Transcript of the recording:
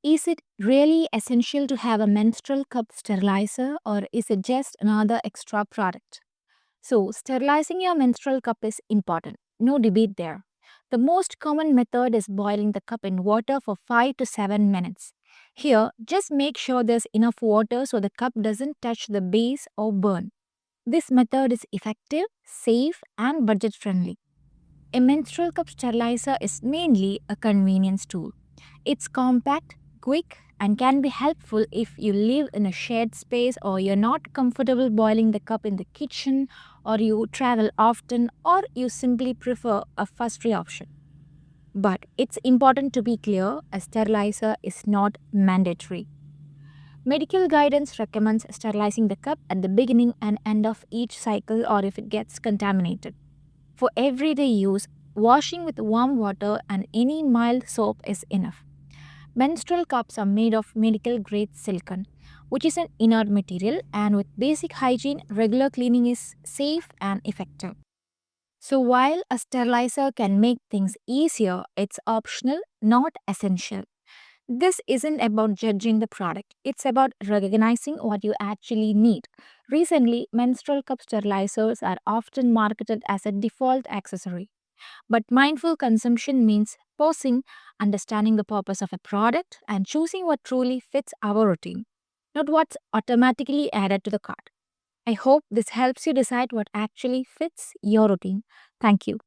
Is it really essential to have a menstrual cup sterilizer, or is it just another extra product? So, sterilizing your menstrual cup is important. No debate there. The most common method is boiling the cup in water for 5 to 7 minutes. Here, just make sure there's enough water so the cup doesn't touch the base or burn. This method is effective, safe, and budget friendly. A menstrual cup sterilizer is mainly a convenience tool. It's compact, quick, and can be helpful if you live in a shared space or you're not comfortable boiling the cup in the kitchen or you travel often or you simply prefer a fuss-free option. But it's important to be clear, a sterilizer is not mandatory. Medical guidance recommends sterilizing the cup at the beginning and end of each cycle or if it gets contaminated. For everyday use, washing with warm water and any mild soap is enough. Menstrual cups are made of medical grade silicone, which is an inert material, and with basic hygiene, regular cleaning is safe and effective. So, while a sterilizer can make things easier, it's optional, not essential. This isn't about judging the product, it's about recognizing what you actually need. Recently, menstrual cup sterilizers are often marketed as a default accessory. But mindful consumption means pausing, understanding the purpose of a product, and choosing what truly fits our routine, not what's automatically added to the cart. I hope this helps you decide what actually fits your routine. Thank you.